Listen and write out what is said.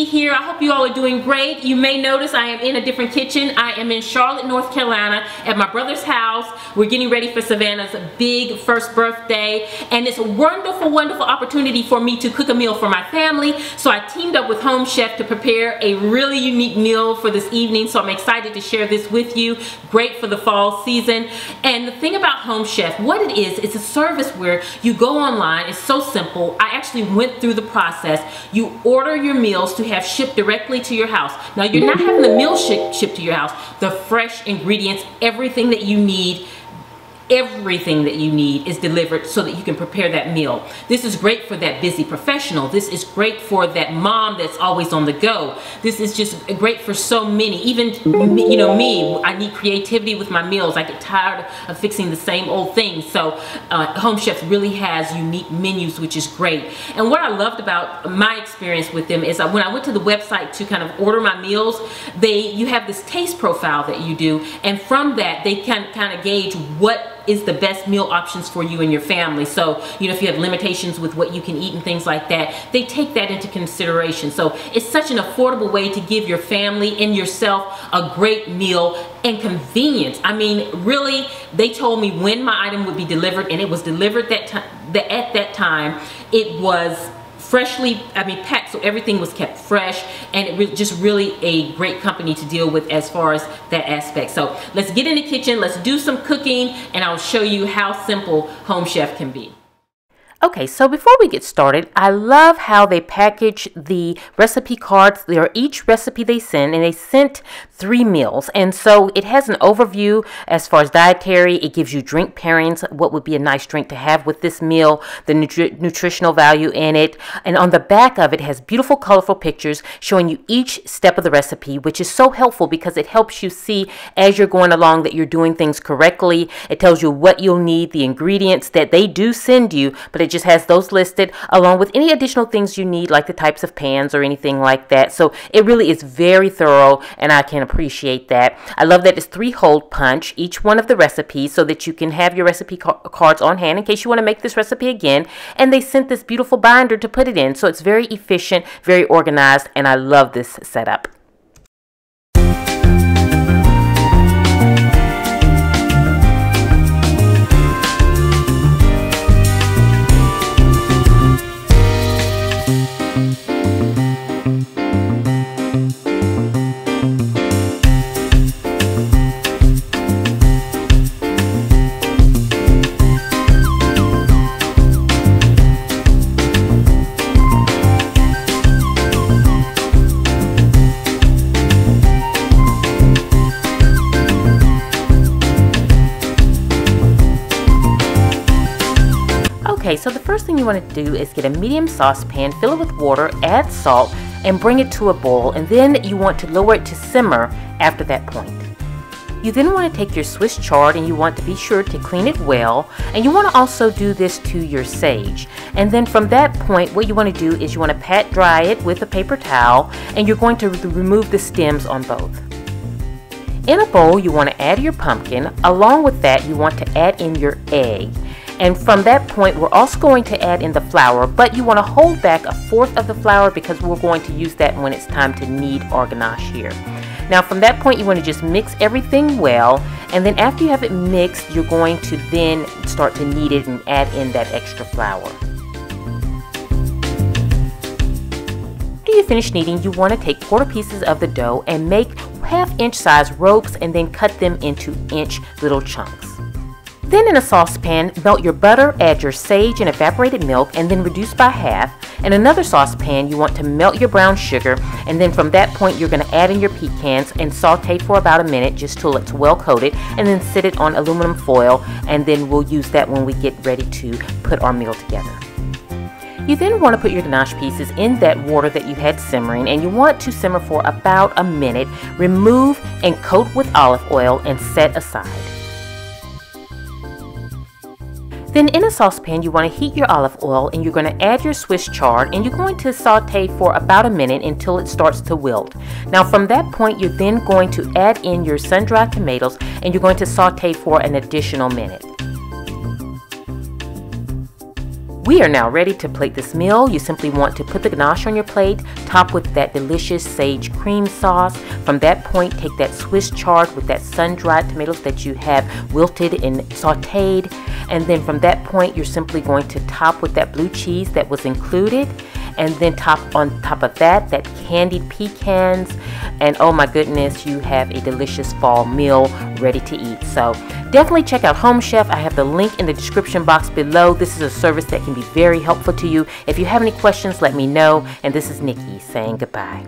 here. I hope you all are doing great. You may notice I am in a different kitchen. I am in Charlotte, North Carolina at my brother's house. We're getting ready for Savannah's big first birthday, and it's a wonderful, wonderful opportunity for me to cook a meal for my family. So I teamed up with Home Chef to prepare a really unique meal for this evening. So I'm excited to share this with you. Great for the fall season. And the thing about Home Chef, what it is, it's a service where you go online. It's so simple. I actually went through the process. You order your meals to have shipped directly to your house. Now you're not having the meal shipped to your house. The fresh ingredients, everything that you need is delivered so that you can prepare that meal. This is great for that busy professional. This is great for that mom that's always on the go. This is just great for so many. Even me, I need creativity with my meals. I get tired of fixing the same old things. So Home Chef really has unique menus, which is great. And what I loved about my experience with them is when I went to the website to kind of order my meals, you have this taste profile that you do, and from that they can kind of gauge what is the best meal options for you and your family. So, if you have limitations with what you can eat and things like that, they take that into consideration. So it's such an affordable way to give your family and yourself a great meal and convenience. I mean, really, they told me when my item would be delivered, and it was delivered at that time. It was freshly, packed, so everything was kept fresh, and it just really a great company to deal with as far as that aspect. So let's get in the kitchen, let's do some cooking, and I'll show you how simple Home Chef can be. Okay, so before we get started, I love how they package the recipe cards. They are each recipe they send, and they sent 3 meals. And so it has an overview as far as dietary. It gives you drink pairings, what would be a nice drink to have with this meal, the nutritional value in it. And on the back of it has beautiful, colorful pictures showing you each step of the recipe, which is so helpful because it helps you see as you're going along that you're doing things correctly. It tells you what you'll need, the ingredients that they do send you, but it just has those listed along with any additional things you need, like the types of pans or anything like that. So it really is very thorough, and I can appreciate that. I love that it's 3-hole punch each one of the recipes so that you can have your recipe cards on hand in case you want to make this recipe again. And they sent this beautiful binder to put it in, so it's very efficient, very organized, and I love this setup. Okay, so the first thing you want to do is get a medium saucepan, fill it with water, add salt, and bring it to a boil, and then you want to lower it to simmer after that point. You then want to take your Swiss chard, and you want to be sure to clean it well, and you want to also do this to your sage. And then from that point, what you want to do is you want to pat dry it with a paper towel, and you're going to remove the stems on both. In a bowl, you want to add your pumpkin. Along with that, you want to add in your egg. And from that point, we're also going to add in the flour, but you want to hold back 1/4 of the flour because we're going to use that when it's time to knead or ganache here. Now from that point, you want to just mix everything well, and then after you have it mixed, you're going to then start to knead it and add in that extra flour. After you finish kneading, you want to take 1/4 pieces of the dough and make 1/2-inch size ropes and then cut them into inch little chunks. Then in a saucepan, melt your butter, add your sage and evaporated milk, and then reduce by half. In another saucepan, you want to melt your brown sugar, and then from that point, you're going to add in your pecans and saute for about a minute just till it's well coated, and then sit it on aluminum foil, and then we'll use that when we get ready to put our meal together. You then want to put your ganache pieces in that water that you had simmering, and you want to simmer for about a minute. Remove and coat with olive oil and set aside. Then in a saucepan, you want to heat your olive oil, and you're going to add your Swiss chard, and you're going to saute for about a minute until it starts to wilt. Now from that point, you're then going to add in your sun-dried tomatoes, and you're going to saute for an additional minute. We are now ready to plate this meal. You simply want to put the ganache on your plate, top with that delicious sage cream sauce. From that point, take that Swiss chard with that sun-dried tomatoes that you have wilted and sauteed. And then from that point, you're simply going to top with that blue cheese that was included. And then on top of that candied pecans. And oh my goodness, you have a delicious fall meal ready to eat. So definitely check out Home Chef. I have the link in the description box below. This is a service that can be very helpful to you. If you have any questions, let me know. And this is Nikki saying goodbye.